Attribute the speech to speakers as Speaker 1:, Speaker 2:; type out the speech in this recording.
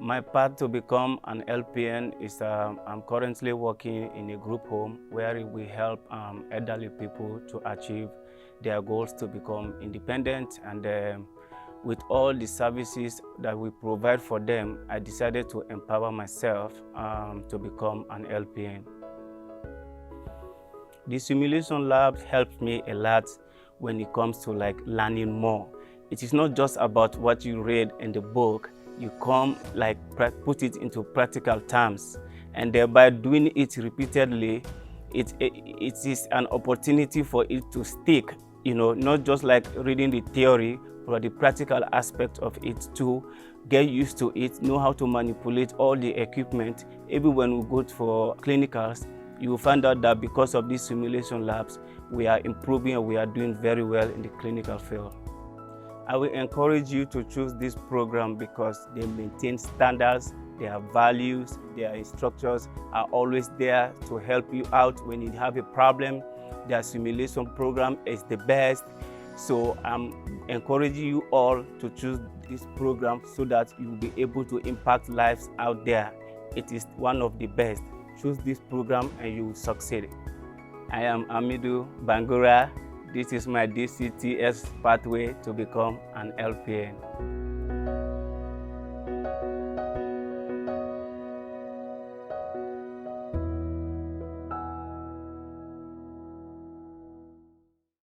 Speaker 1: My path to become an LPN is I'm currently working in a group home where we help elderly people to achieve their goals to become independent, and with all the services that we provide for them, I decided to empower myself to become an LPN. The simulation lab helped me a lot when it comes to learning more. It is not just about what you read in the book. You come put it into practical terms, and thereby doing it repeatedly, it is an opportunity for it to stick, not just like reading the theory, but the practical aspect of it too. Get used to it, know how to manipulate all the equipment. Even when we go for clinicals, you will find out that because of these simulation labs, we are improving and we are doing very well in the clinical field. I will encourage you to choose this program because they maintain standards, their values, their instructors are always there to help you out when you have a problem. Their simulation program is the best. So I'm encouraging you all to choose this program so that you will be able to impact lives out there. It is one of the best. Choose this program and you will succeed. I am Amidu Bangura. This is my DCTS pathway to become an LPN.